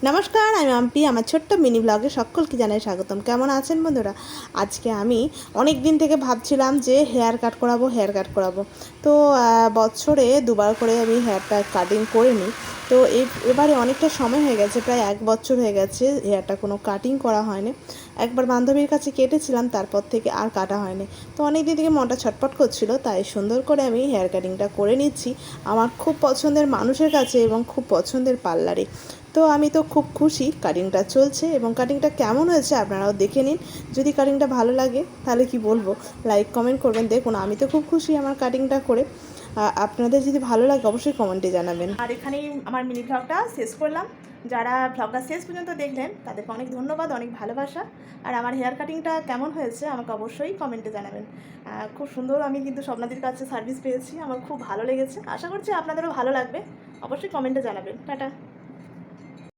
নমস্কার, আমি মাম্পি। আমার ছোট্ট মিনি ব্লগে সকলকে জানাই স্বাগতম। কেমন আছেন বন্ধুরা? আজকে আমি অনেক দিন থেকে ভাবছিলাম যে হেয়ার কাট করাবো। তো বছরে দুবার করে আমি হেয়ারটা কাটিং করে নিই। তো এবারে অনেকটা সময় হয়ে গেছে, প্রায় 1 বছর হয়ে গেছে হেয়ারটা কোনো কাটিং করা হয়নি। একবার বান্ধবীর কাছে কেটেছিলাম, তারপর থেকে আর কাটা হয়নি। তো অনেক দিন থেকে মনটা ছটপট করছিল, তাই সুন্দর করে আমি হেয়ার কাটিংটা করে নিচ্ছি আমার খুব পছন্দের মানুষের কাছে এবং খুব পছন্দের পার্লারে। তো আমি তো খুব খুশি, কাটিংটা চলছে এবং কাটিংটা কেমন হয়েছে আপনারাও দেখে নিন। যদি কাটিংটা ভালো লাগে তাহলে কি বলবো, লাইক কমেন্ট করবেন। দেখুন, আমি তো খুব খুশি আমার কাটিংটা করে। আপনাদের যদি ভালো লাগে অবশ্যই কমেন্টে জানাবেন। আর এখানেই আমার মিনি ব্লগটা শেষ করলাম। যারা ব্লগটা শেষ পর্যন্ত দেখলেন তাদেরকে অনেক ধন্যবাদ, অনেক ভালোবাসা। আর আমার হেয়ার কাটিংটা কেমন হয়েছে আমাকে অবশ্যই কমেন্টে জানাবেন। খুব সুন্দর, আমি কিন্তু স্বপ্নাদির কাছে সার্ভিস পেয়েছি, আমার খুব ভালো লেগেছে। আশা করছি আপনাদেরও ভালো লাগবে। অবশ্যই কমেন্টে জানাবেন। টাটা।